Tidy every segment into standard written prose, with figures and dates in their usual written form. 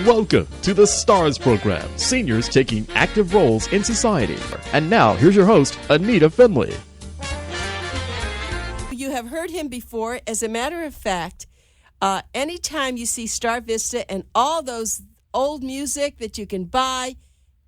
Welcome to the STARS program, seniors taking active roles in society. And now, here's your host, ANITA FINLEY. You have heard him before. As a matter of fact, anytime you see Star Vista and all those old music that you can buy,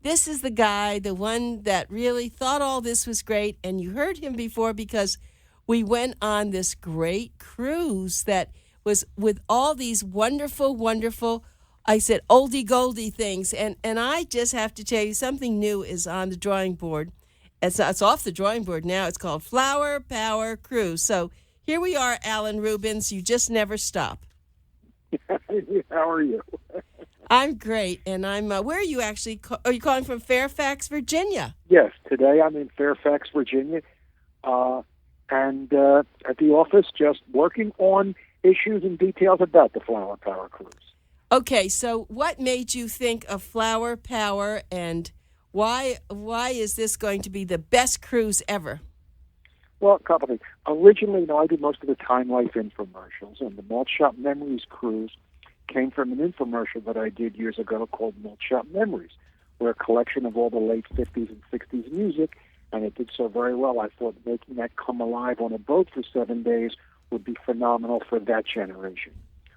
this is the guy, the one that really thought all this was great. And you heard him before because we went on this great cruise that was with all these wonderful, wonderful, I said, oldie goldie things. And I just have to tell you, something new is on the drawing board. It's off the drawing board now. It's called Flower Power Cruise. So here we are, Alan Rubens. You just never stop. How are you? I'm great. And I'm, where are you actually? Are you calling from Fairfax, Virginia? Yes, today I'm in Fairfax, Virginia. And at the office, just working on issues and details about the Flower Power Cruise. Okay, so what made you think of Flower Power, and why is this going to be the best cruise ever? Well, a couple of things. Originally, I did most of the Time Life infomercials, and the Malt Shop Memories cruise came from an infomercial that I did years ago called Malt Shop Memories, where a collection of all the late 50s and 60s music, and it did so very well. I thought making that come alive on a boat for 7 days would be phenomenal for that generation.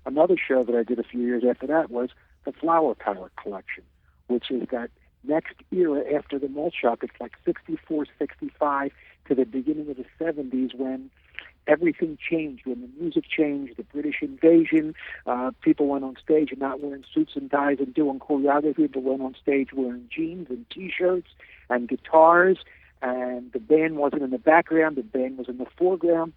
Another show that I did a few years after that was the Flower Power Collection, which is that next era after the Malt Shop. It's like 64, 65 to the beginning of the 70s when everything changed, when the music changed, the British invasion. People went on stage and not wearing suits and ties and doing choreography. People went on stage wearing jeans and T-shirts and guitars, and the band wasn't in the background. The band was in the foreground.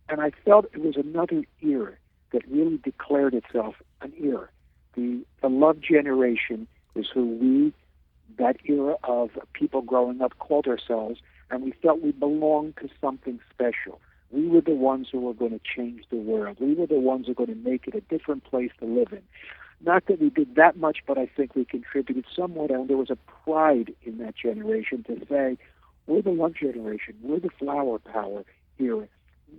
And I felt it was another era that really declared itself an era. The love generation is who we, that era of people growing up, called ourselves, and we felt we belonged to something special. We were the ones who were going to change the world. We were the ones who were going to make it a different place to live in. Not that we did that much, but I think we contributed somewhat, and there was a pride in that generation to say, we're the love generation, we're the Flower Power era.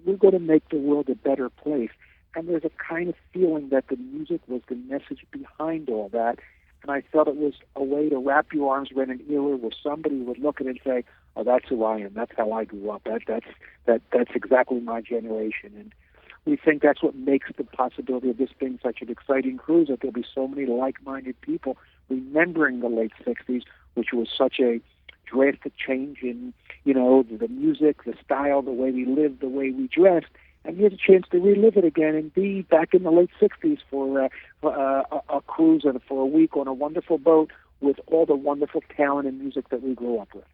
We're going to make the world a better place. And there's a kind of feeling that the music was the message behind all that. And I felt it was a way to wrap your arms around an era where somebody would look at it and say, oh, that's who I am. That's how I grew up. That's exactly my generation. And we think that's what makes the possibility of this being such an exciting cruise, that there'll be so many like-minded people remembering the late 60s, which was such a drastic change in, the music, the style, the way we lived, the way we dressed. And here's a chance to relive it again and be back in the late 60s for a cruise and for a week on a wonderful boat with all the wonderful talent and music that we grew up with.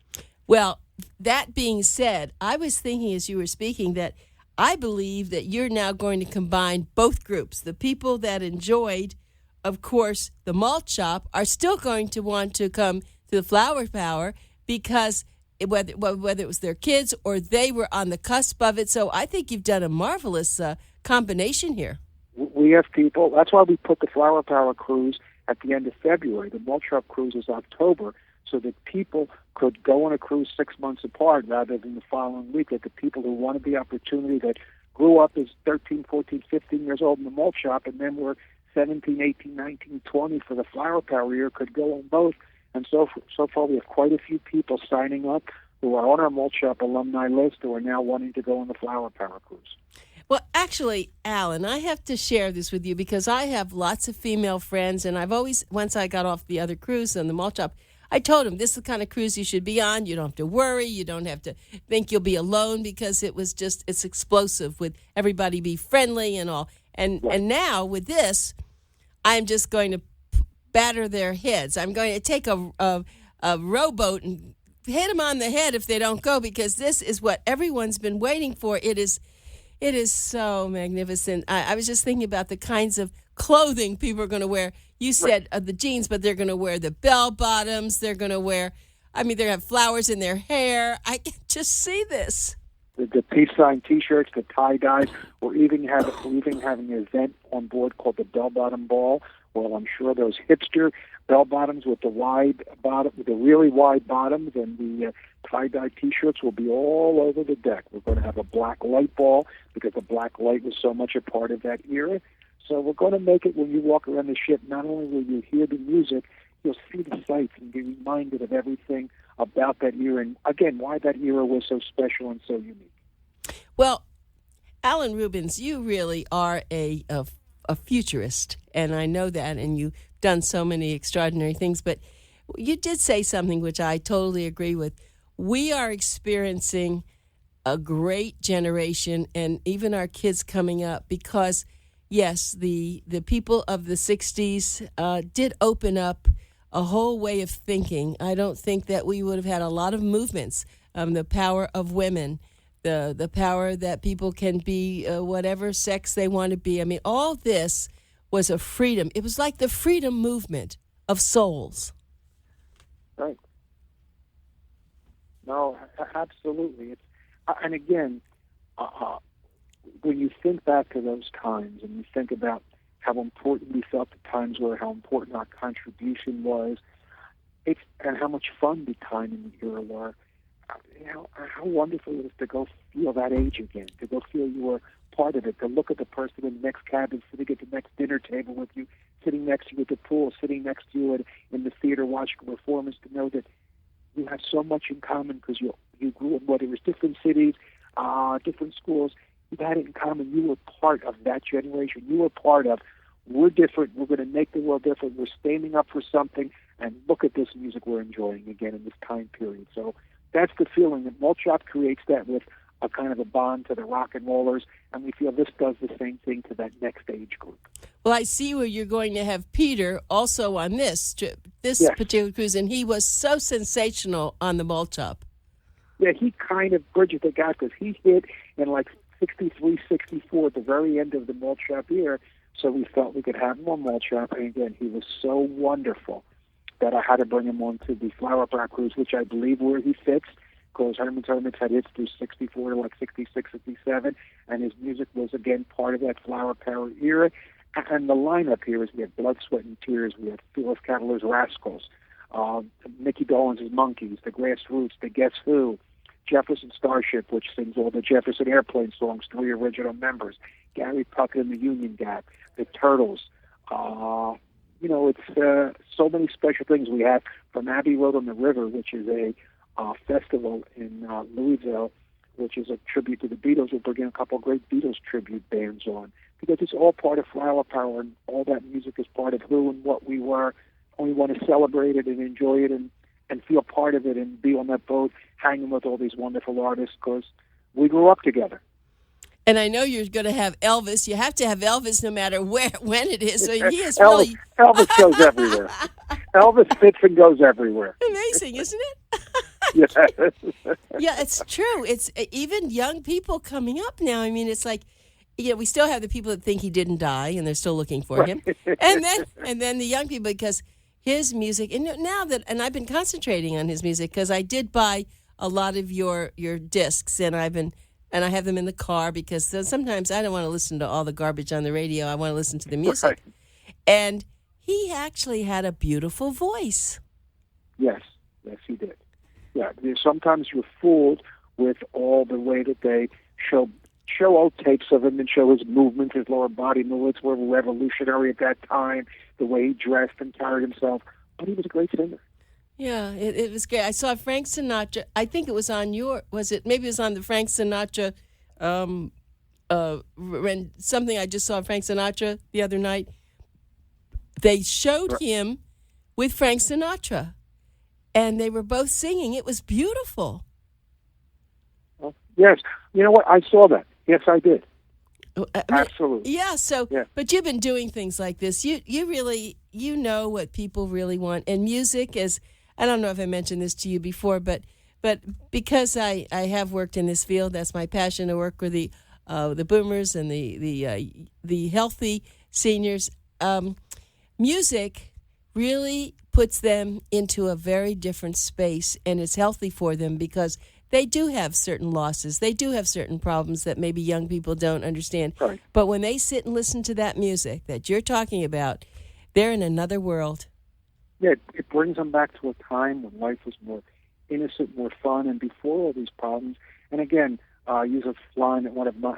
Well, that being said, I was thinking as you were speaking that I believe that you're now going to combine both groups. The people that enjoyed, of course, the Malt Shop are still going to want to come to the Flower Power because whether it was their kids or they were on the cusp of it. So I think you've done a marvelous combination here. We have people. That's why we put the Flower Power Cruise at the end of February. The Malt Shop Cruise is October, so that people could go on a cruise 6 months apart rather than the following week. That the people who wanted the opportunity, that grew up as 13, 14, 15 years old in the Malt Shop and then were 17, 18, 19, 20 for the Flower Power year could go on both. And so far, we have quite a few people signing up who are on our Malt Shop alumni list who are now wanting to go on the Flower Power Cruise. Well, actually, Alan, I have to share this with you because I have lots of female friends, and I've always, once I got off the other cruise on the Malt Shop, I told them this is the kind of cruise you should be on. You don't have to worry. You don't have to think you'll be alone because it's explosive with everybody be friendly and all. And now with this, I'm just going to batter their heads. I'm going to take a rowboat and hit them on the head if they don't go, because this is what everyone's been waiting for. It is so magnificent. I was just thinking about the kinds of clothing people are going to wear. You said the jeans, but they're going to wear the bell bottoms. They're going to wear, they're going to have flowers in their hair. I can just see this. The peace sign T-shirts, the tie-dyes. We're even having an event on board called the Bell Bottom Ball. Well, I'm sure those hipster bell bottoms with the wide bottom, with the really wide bottoms, and the tie-dye T-shirts will be all over the deck. We're going to have a black light ball because the black light was so much a part of that era. So we're going to make it when you walk around the ship. Not only will you hear the music, you'll see the sights and be reminded of everything about that era, and again, why that era was so special and so unique. Well, Alan Rubens, you really are a futurist, and I know that, and you've done so many extraordinary things, but you did say something which I totally agree with. We are experiencing a great generation, and even our kids coming up, because, yes, the people of the 60s did open up a whole way of thinking. I don't think that we would have had a lot of movements, the power of women, the power that people can be whatever sex they want to be. I mean, all this was a freedom. It was like the freedom movement of souls. Right. No, absolutely. It's, and again, when you think back to those times and you think about how important we felt the times were, how important our contribution was, and how much fun the time and the era were, how wonderful it is to go feel that age again, to go feel you were part of it, to look at the person in the next cabin, sitting at the next dinner table with you, sitting next to you at the pool, sitting next to you in the theater watching a performance, to know that you have so much in common because you grew up, whether it was different cities, different schools, you had it in common. You were part of that generation. You were part of, we're different, we're going to make the world different, we're standing up for something, and look at this music we're enjoying again in this time period. So that's the feeling that Malt Shop creates, that with a kind of a bond to the rock and rollers, and we feel this does the same thing to that next age group. Well, I see where you're going to have Peter also on this trip, this Yes. particular cruise, and he was so sensational on the Malt Shop. Yeah, he kind of bridged the gap because he hit in like 63, 64 at the very end of the Malt Shop year, so we felt we could have him on Malt Shop, and again, he was so wonderful that I had to bring him on to the Flower Power Cruise, which I believe where he fits, because Herman's Hermits had hits through 64 to like 66, 67, and his music was, again, part of that Flower Power era. And the lineup here is we have Blood, Sweat, and Tears, we have Phyllis Cavalier's Rascals, Mickey Dolenz' Monkeys, the Grassroots, the Guess Who, Jefferson Starship, which sings all the Jefferson Airplane songs, 3 original members, Gary Puckett and the Union Gap, the Turtles. It's so many special things we have from Abbey Road on the River, which is a festival in Louisville, which is a tribute to the Beatles. We'll bring in a couple of great Beatles tribute bands on, because it's all part of Flower Power, and all that music is part of who and what we were, and we want to celebrate it and enjoy it and feel part of it and be on that boat hanging with all these wonderful artists, because we grew up together. And I know you're going to have Elvis. You have to have Elvis no matter when it is. So he is Elvis goes everywhere. Elvis fits and goes everywhere. Amazing, isn't it? Yes. Yeah, it's true. It's even young people coming up now. I mean, it's like, we still have the people that think he didn't die and they're still looking for him. And then the young people, because his music, and now that, and I've been concentrating on his music because I did buy a lot of your discs, and I have them in the car because sometimes I don't want to listen to all the garbage on the radio. I want to listen to the music. Right. And he actually had a beautiful voice. Yes, he did. Yeah, sometimes you're fooled with all the way that they show old tapes of him and show his movements, his lower body movements were revolutionary at that time, the way he dressed and carried himself. But he was a great singer. Yeah, it was great. I saw Frank Sinatra. I think it was on maybe it was on the Frank Sinatra, something I just saw Frank Sinatra the other night. They showed him with Frank Sinatra, and they were both singing. It was beautiful. Yes. You know what? I saw that. Yes, I did. Absolutely. Yeah, but you've been doing things like this. You really, know what people really want. And music is, I don't know if I mentioned this to you before, but because I have worked in this field, that's my passion, to work with the boomers and the healthy seniors. Music really puts them into a very different space, and it's healthy for them because they do have certain losses. They do have certain problems that maybe young people don't understand. Right. But when they sit and listen to that music that you're talking about, they're in another world. Yeah, it brings them back to a time when life was more innocent, more fun, and before all these problems. And again, use a line that one of my,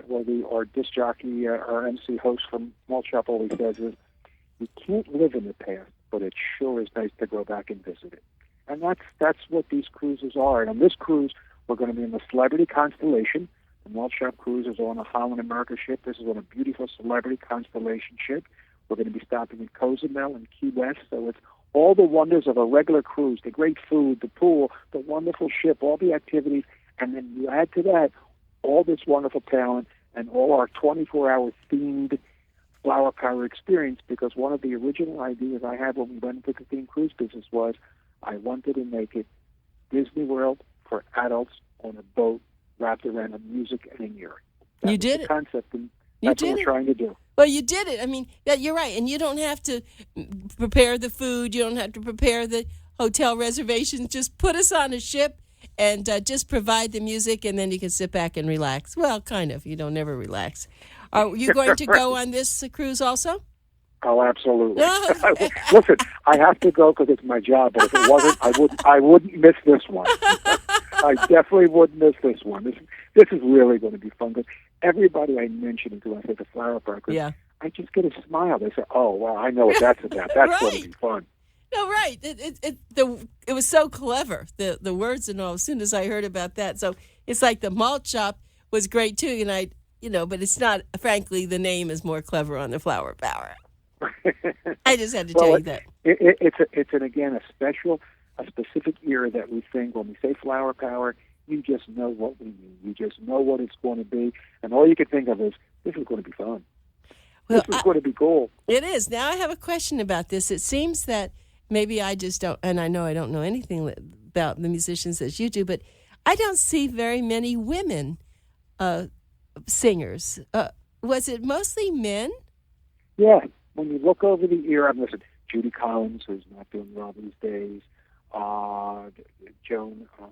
our disc jockey or MC host from Malt Shop always says is, you can't live in the past, but it sure is nice to go back and visit it. And that's what these cruises are. And on this cruise, we're going to be in the Celebrity Constellation. The Malt Shop cruise is on a Holland America ship. This is on a beautiful Celebrity Constellation ship. We're going to be stopping in Cozumel and Key West. So it's all the wonders of a regular cruise, the great food, the pool, the wonderful ship, all the activities. And then you add to that all this wonderful talent and all our 24-hour themed flower power experience, because one of the original ideas I had when we went into the theme cruise business was I wanted to make it Disney World for adults on a boat wrapped around a music and an ear. That you did the it. Concept, and that's what we're trying to do. Well, you did it. I mean, you're right. And you don't have to prepare the food. You don't have to prepare the hotel reservations. Just put us on a ship and just provide the music, and then you can sit back and relax. Well, kind of. You don't never relax. Are you going to go on this cruise also? Oh, absolutely. Listen, I have to go because it's my job, but if it wasn't, I wouldn't miss this one. I definitely wouldn't miss this one. This is really going to be fun, because everybody I mention until I say the flower park, I just get a smile. They say, oh, well, I know what that's about. That's right. going to be fun. No, right. It was so clever, the words and all, as soon as I heard about that. So it's like the Malt Shop was great, too, and but it's not, frankly, the name is more clever on the flower power. I just had to tell you that. It's again, a specific era that we think when we say flower power, you just know what we mean. You just know what it's going to be. And all you can think of is, this is going to be fun. Well, this is going to be cool. It is. Now I have a question about this. It seems that maybe I just don't, and I know I don't know anything about the musicians as you do, but I don't see very many women singers. Was it mostly men? Yeah. When you look over the era, listen, Judy Collins, who's not doing well these days, Joan, I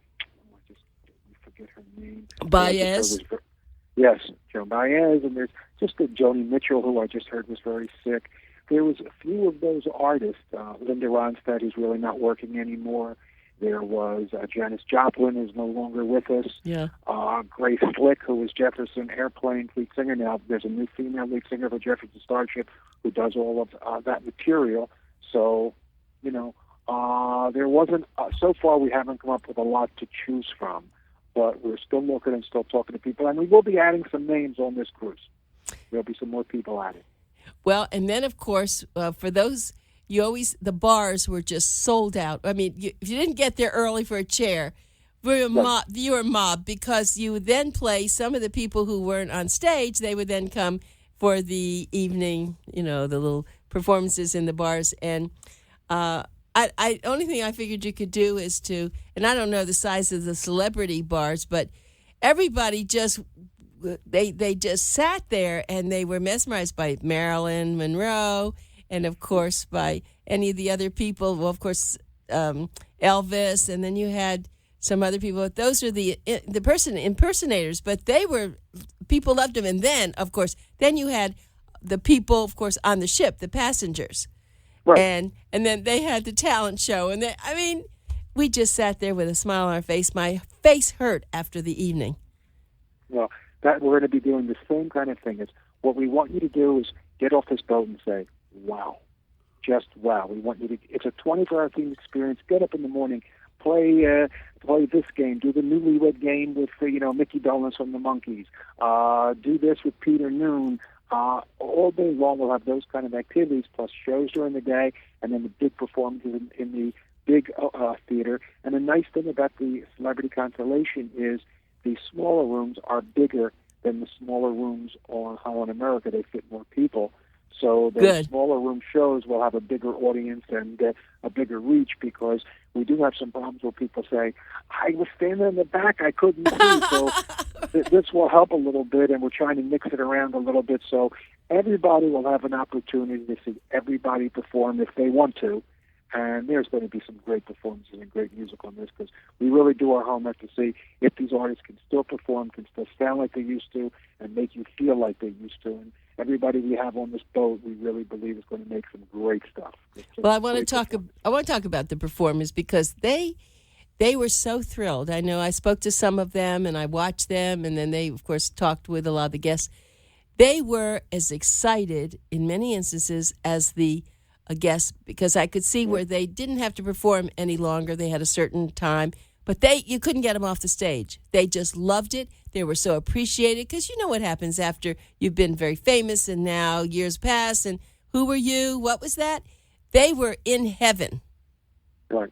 forget her name. Baez. Yes, Joan Baez, and there's just Joni Mitchell, who I just heard was very sick. There was a few of those artists. Linda Ronstadt, who's really not working anymore. There was Janis Joplin, who's no longer with us. Yeah. Grace Slick, who was Jefferson Airplane's lead singer. Now there's a new female lead singer for Jefferson Starship who does all of that material. So, there wasn't, so far we haven't come up with a lot to choose from, but we're still looking and still talking to people. And we will be adding some names on this cruise. There'll be some more people added. Well, and then, of course, for those... the bars were just sold out. I mean, if you didn't get there early for a chair, you were mobbed, because you would then play some of the people who weren't on stage. They would then come for the evening, the little performances in the bars. And only thing I figured you could do is and I don't know the size of the celebrity bars, but everybody just, they just sat there and they were mesmerized by Marilyn Monroe, and, of course, by any of the other people. Well, of course, Elvis, and then you had some other people. Those are the impersonators, but people loved them. And then, of course, you had the people, of course, on the ship, the passengers. Right. And then they had the talent show. And we just sat there with a smile on our face. My face hurt after the evening. Well, we're going to be doing the same kind of thing. What we want you to do is get off this boat and say, wow, just wow. We want you to, it's a 24-hour themed experience. Get up in the morning, play this game, do the Newlywed Game with, Mickey Dolenz from the Monkees, do this with Peter Noon. All day long we'll have those kind of activities, plus shows during the day, and then the big performances in the big theater. And the nice thing about the Celebrity Constellation is the smaller rooms are bigger than the smaller rooms on Holland America. They fit more people. So the smaller room shows will have a bigger audience and a bigger reach, because we do have some problems where people say, I was standing in the back, I couldn't see. So this will help a little bit, and we're trying to mix it around a little bit so everybody will have an opportunity to see everybody perform if they want to. And there's going to be some great performances and great music on this, because we really do our homework to see if these artists can still perform, can still sound like they used to, and make you feel like they used to. And everybody we have on this boat, we really believe is going to make some great stuff. Well, I want to talk about the performers, because they they were so thrilled. I know I spoke to some of them and I watched them, and then they, of course, talked with a lot of the guests. They were as excited in many instances as the guests, because I could see where they didn't have to perform any longer. They had a certain time, but you couldn't get them off the stage. They just loved it. They were so appreciated, because you know what happens after you've been very famous and now years pass and who were you? What was that? They were in heaven. Right.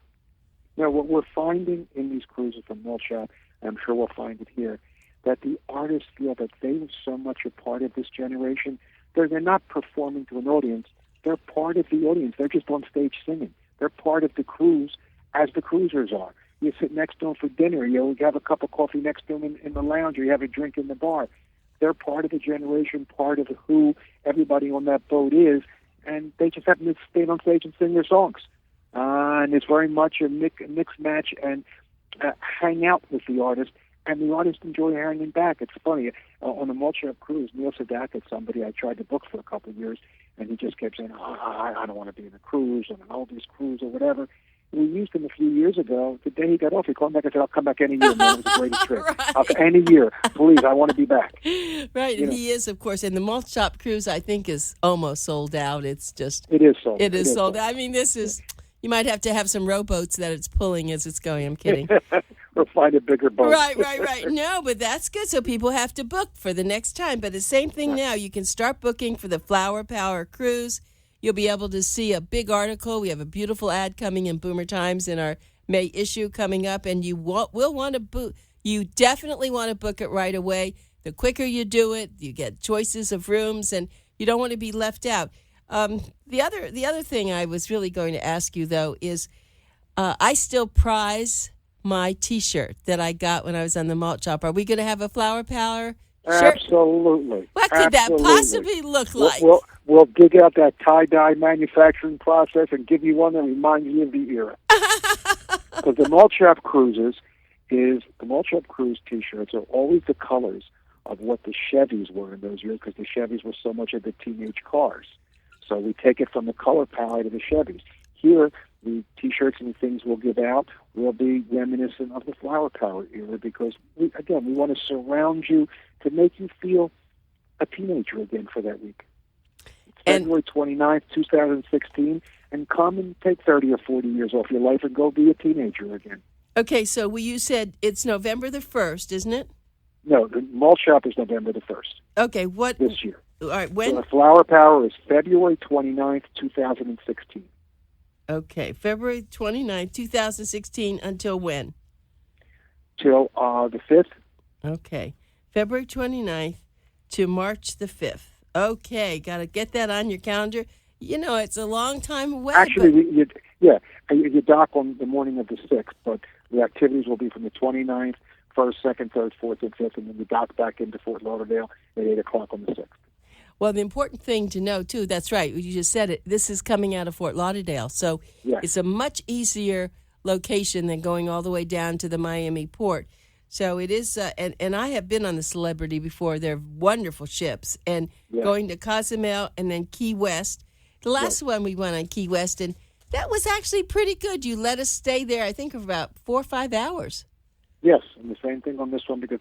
Now, what we're finding in these cruises from Millshot, and I'm sure we'll find it here, that the artists feel that they were so much a part of this generation. They're not performing to an audience. They're part of the audience. They're just on stage singing. They're part of the cruise as the cruisers are. You sit next to them for dinner. You have a cup of coffee next to them in the lounge, or you have a drink in the bar. They're part of the generation, part of who everybody on that boat is, and they just happen to stay on stage and sing their songs. And it's very much a mix match and hang out with the artist, and the artist enjoy hanging back. It's funny, on the Mulchap cruise, Neil Sedaka, somebody I tried to book for a couple of years, and he just kept saying, I don't want to be in a cruise, on an oldies cruise or whatever. We used him a few years ago. The day he got off, he called back and said, I'll come back any year, man. It was the greatest trip. Right. Any year. Please, I want to be back. Right, and he is, of course. And the Malt Shop Cruise, I think, is almost sold out. It's just... It is sold out. It is sold out. I mean, this is... You might have to have some rowboats that it's pulling as it's going. I'm kidding. Or find a bigger boat. Right. No, but that's good. So people have to book for the next time. But the same thing now. You can start booking for the Flower Power Cruise. You'll be able to see a big article. We have a beautiful ad coming in Boomer Times in our May issue coming up. And you will want to book. You definitely want to book it right away. The quicker you do it, you get choices of rooms, and you don't want to be left out. The other thing I was really going to ask you, though, is I still prize my T-shirt that I got when I was on the Malt Shop. Are we going to have a Flower Power shirt? Absolutely. What could that possibly look like? We'll dig out that tie-dye manufacturing process and give you one that reminds you of the era. Because the Malt Shop Cruises the Malt Shop Cruise T-shirts are always the colors of what the Chevys were in those years, because the Chevys were so much of the teenage cars. So we take it from the color palette of the Chevys. Here, the T-shirts and the things we'll give out will be reminiscent of the Flower Power era, because, we want to surround you to make you feel a teenager again for that week. It's February 29th, 2016, and come and take 30 or 40 years off your life and go be a teenager again. Okay, so you said it's November the 1st, isn't it? No, the Malt Shop is November the 1st. Okay, what? This year. All right, when? So the Flower Power is February 29th, 2016. Okay, February 29th, 2016, until when? Till the 5th. Okay, February 29th to March the 5th. Okay, got to get that on your calendar. You know, it's a long time away. Actually, you dock on the morning of the 6th, but the activities will be from the 29th, 1st, 2nd, 3rd, 4th, and 5th, and then you dock back into Fort Lauderdale at 8 o'clock on the 6th. Well, the important thing to know, too, that's right, you just said it, this is coming out of Fort Lauderdale, so It's a much easier location than going all the way down to the Miami port. So it is, and I have been on the Celebrity before. They're wonderful ships, and going to Cozumel and then Key West. The last one we went on Key West, and that was actually pretty good. You let us stay there, I think, for about 4 or 5 hours. Yes, and the same thing on this one, because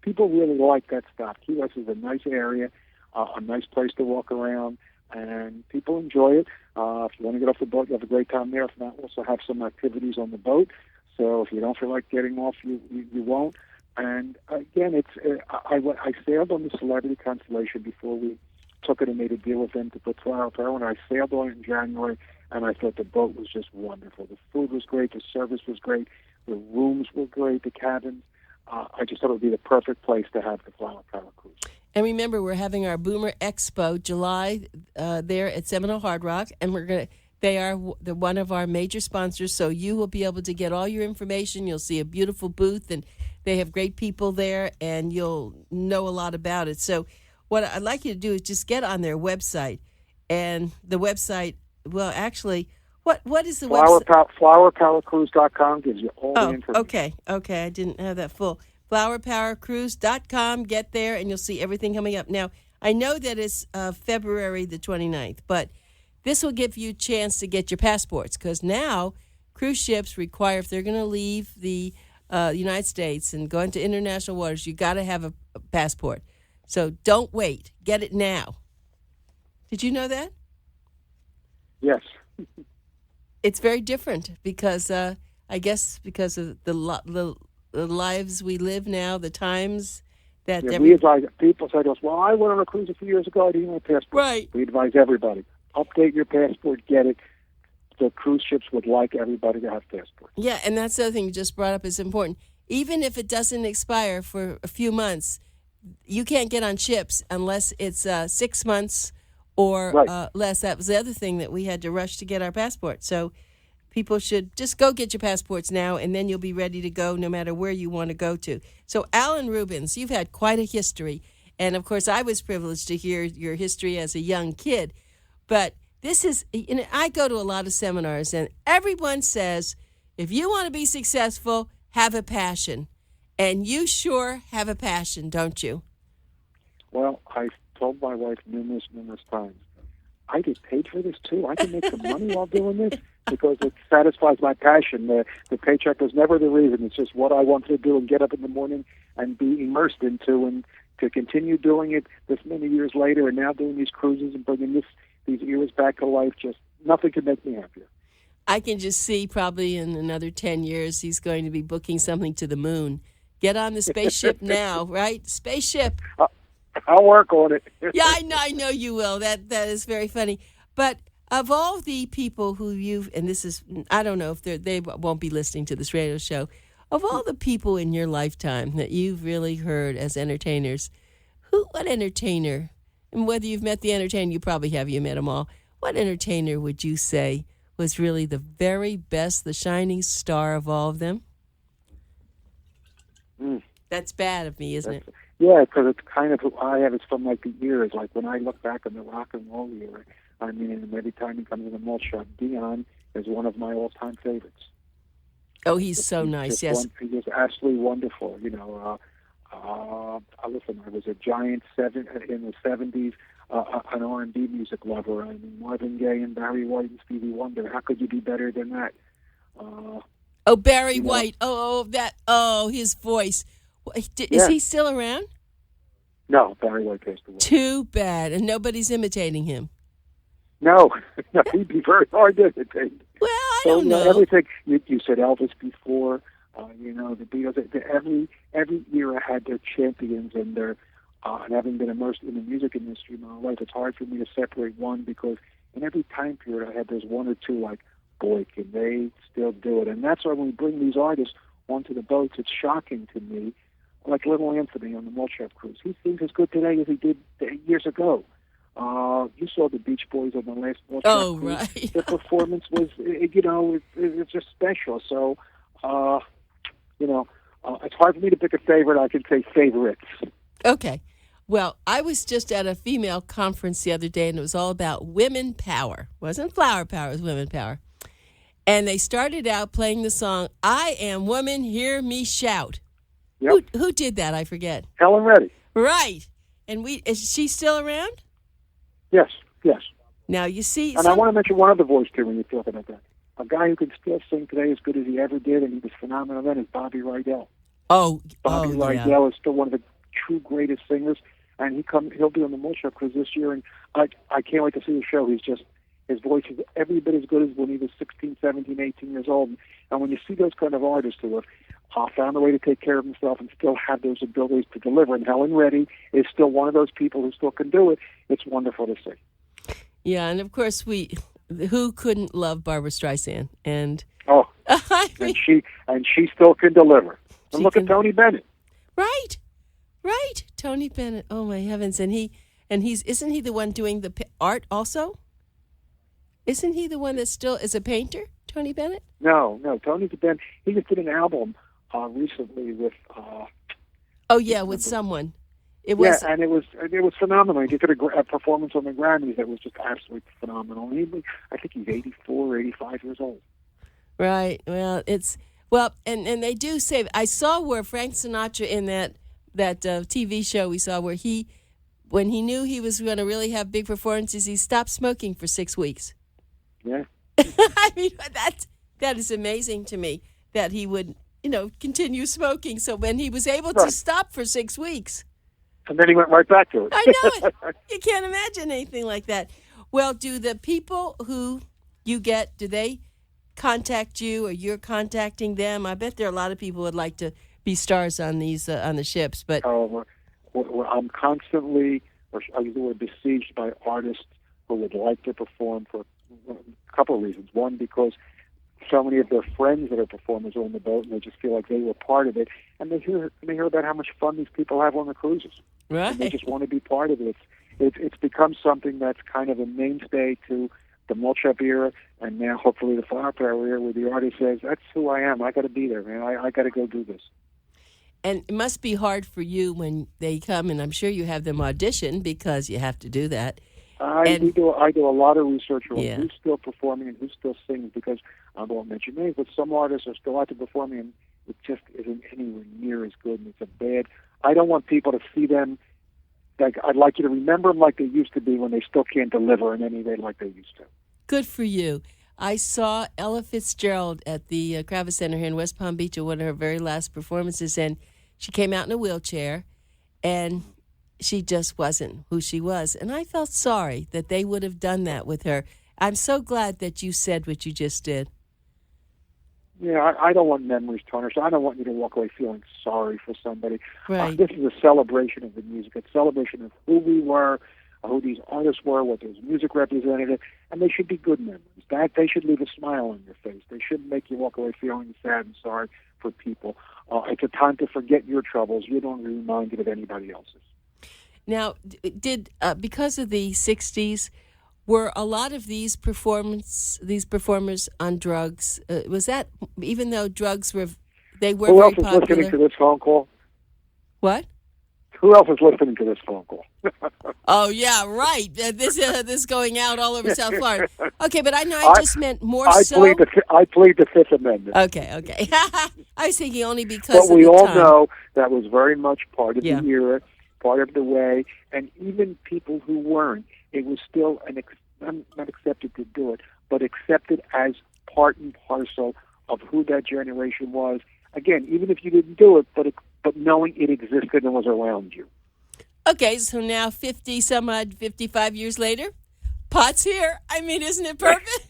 people really like that stop. Key West is a nice area, a nice place to walk around, and people enjoy it. If you want to get off the boat, you have a great time there. If not, we'll also have some activities on the boat. So if you don't feel like getting off, you won't. And again, I sailed on the Celebrity Constellation before we took it and made a deal with them to put Flower Power. And I sailed on it in January, and I thought the boat was just wonderful. The food was great, the service was great, the rooms were great, the cabins. I just thought it would be the perfect place to have the Flower Power Cruise. And remember, we're having our Boomer Expo July there at Seminole Hard Rock, and they are one of our major sponsors, so you will be able to get all your information. You'll see a beautiful booth, and they have great people there, and you'll know a lot about it. So what I'd like you to do is just get on their website, and the website, well, actually, what is the website? FlowerPowerCruise.com gives you all the information. Okay, I didn't have that full. FlowerPowerCruise.com, get there, and you'll see everything coming up. Now, I know that it's February the 29th, but this will give you a chance to get your passports, because now cruise ships require, if they're going to leave the United States and go into international waters, you got to have a passport. So don't wait. Get it now. Did you know that? Yes. It's very different because I guess because of the lives we live now, the times that we advise people say to us, well, I went on a cruise a few years ago. I didn't have a passport. Right. We advise everybody, update your passport, get it. The cruise ships would like everybody to have passports. Yeah, and that's the other thing you just brought up is important. Even if it doesn't expire for a few months, you can't get on ships unless it's 6 months or less. That was the other thing that we had to rush to get our passport. So people should just go get your passports now, and then you'll be ready to go no matter where you want to go to. So, Alan Rubens, you've had quite a history. And, of course, I was privileged to hear your history as a young kid. But this is, I go to a lot of seminars, and everyone says, if you want to be successful, have a passion. And you sure have a passion, don't you? Well, I've told my wife numerous times, I get paid for this too. I can make some money while doing this because it satisfies my passion. The paycheck was never the reason. It's just what I wanted to do and get up in the morning and be immersed into, and to continue doing it this many years later, and now doing these cruises and bringing these eras back to life. Just nothing could make me happier. I can just see probably in another 10 years he's going to be booking something to the moon. Get on the spaceship now, right? Spaceship. I'll work on it. Yeah, I know you will. That is very funny. But of all the people who and this is, I don't know if they won't be listening to this radio show, of all the people in your lifetime that you've really heard as entertainers, what entertainer, and whether you've met the entertainer, you probably have, you met them all, what entertainer would you say was really the very best, the shining star of all of them? That's bad of me, isn't it? Yeah, because it's kind of who I have. It's from like the years. Like when I look back on the rock and roll era, I mean, and every time he comes in the malt shop, Dion is one of my all-time favorites. Oh, he's so nice, yes. He was absolutely wonderful. Listen, I was a giant in the 70s, an R&B music lover. I mean, Marvin Gaye and Barry White and Stevie Wonder. How could you be better than that? Barry White. His voice. Is he still around? No, Barry White passed away. Too bad, and nobody's imitating him. No, he'd be very hard to imitate. Well, I don't know. Everything you said Elvis before. The Beatles. Every era had their champions, and their and having been immersed in the music industry my whole life, it's hard for me to separate one, because in every time period I had there's one or two like, boy, can they still do it? And that's why when we bring these artists onto the boats, it's shocking to me. Like Little Anthony on the Malt Shop Cruise, he seems as good today as he did years ago. You saw the Beach Boys on the last Malt Shop Cruise. Right. The performance was, it's just special. So, it's hard for me to pick a favorite. I can say favorites. Okay. Well, I was just at a female conference the other day, and it was all about women power. It wasn't flower power, it was women power. And they started out playing the song, I Am Woman, Hear Me Shout. Yep. Who did that? I forget. Helen Reddy. Right. And is she still around? Yes. Now, you see... And I want to mention one other voice, too, when you're talking about that. A guy who can still sing today as good as he ever did, and he was phenomenal then, is Bobby Rydell. Bobby Rydell is still one of the true greatest singers, and he'll be on the Malt Shop Cruise this year, and I can't wait to see the show. His voice is every bit as good as when he was 16, 17, 18 years old. And when you see those kind of artists who have found a way to take care of themselves and still have those abilities to deliver, and Helen Reddy is still one of those people who still can do it, it's wonderful to see. Yeah, and of course who couldn't love Barbra Streisand? And and she still can deliver. And look at Tony Bennett. Right, Tony Bennett. Oh my heavens! And isn't he the one doing the art also? Isn't he the one that still is a painter, Tony Bennett? No, Tony's been. He just did an album recently with. With someone. It was. Yeah, and it was phenomenal. He did a performance on the Grammys that was just absolutely phenomenal. I think he's 84 or 85 years old. Right. Well, and they do say, I saw where Frank Sinatra in that TV show we saw where when he knew he was going to really have big performances, he stopped smoking for 6 weeks. Yeah. I mean, That is amazing to me that he would, continue smoking. So when he was able to stop for 6 weeks. And then he went right back to it. I know it. You can't imagine anything like that. Well, do the people who you get, do they contact you or you're contacting them? I bet there are a lot of people who would like to be stars on these on the ships. But I'm constantly, or I use the word, besieged by artists who would like to perform for a couple of reasons. One, because so many of their friends that are performers are on the boat, and they just feel like they were part of it. And they hear about how much fun these people have on the cruises. Right. And they just want to be part of it. It's become something that's kind of a mainstay to the malt shop era, and now hopefully the flower power era, where the artist says, "That's who I am. I got to be there, man. I got to go do this." And it must be hard for you when they come, and I'm sure you have them audition because you have to do that. I do a lot of research on who's still performing and who still sings, because I won't mention names, but some artists are still out there performing, and it just isn't anywhere near as good, and it's a bad. I don't want people to see them. Like, I'd like you to remember them like they used to be when they still can't deliver in any way like they used to. Good for you. I saw Ella Fitzgerald at the Kravis Center here in West Palm Beach at one of her very last performances, and she came out in a wheelchair, and she just wasn't who she was. And I felt sorry that they would have done that with her. I'm so glad that you said what you just did. Yeah, I don't want memories tarnished. I don't want you to walk away feeling sorry for somebody. Right. This is a celebration of the music, a celebration of who we were, who these artists were, what those music represented, and they should be good memories. That they should leave a smile on your face. They shouldn't make you walk away feeling sad and sorry for people. It's a time to forget your troubles. You don't be reminded of anybody else's. Now, did because of the 60s, were a lot of these performers on drugs? Was that, even though drugs were very popular? Who else is listening to this phone call? What? Who else is listening to this phone call? Oh, yeah, right. This going out all over South Florida. Okay, but I know I just meant more so. I plead the Fifth Amendment. Okay. I was thinking only because of the time. But we all know that was very much part of the era, part of the way, and even people who weren't, it was still not accepted to do it, but accepted as part and parcel of who that generation was. Again, even if you didn't do it, but knowing it existed and was around you. Okay, so now 55 years later, pot's here. I mean, isn't it perfect?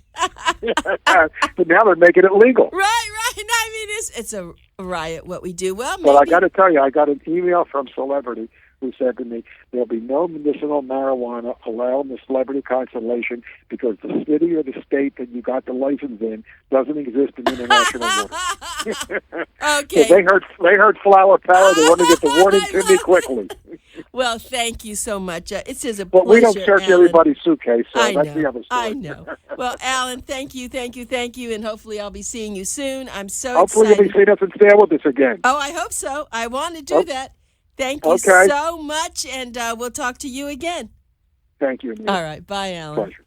But now they're making it legal. Right. I mean, it's a riot what we do. Well, I got to tell you, I got an email from Celebrity who said to me, there'll be no medicinal marijuana allowed in the Celebrity Constellation because the city or the state that you got the license in doesn't exist in international waters. Okay. So they heard flower power. They want to get the warning to me quickly. Well, thank you so much. It's just a but pleasure, we don't search Alan. everybody's suitcase, so I that's know, the other story. I know. Well, Alan, thank you, and hopefully I'll be seeing you soon. I'm so hopefully excited. You'll be seeing us and stay with us again. Oh, I hope so. I want to do that. Thank you so much, and we'll talk to you again. Thank you, Anita. All right. Bye, Alan. Pleasure.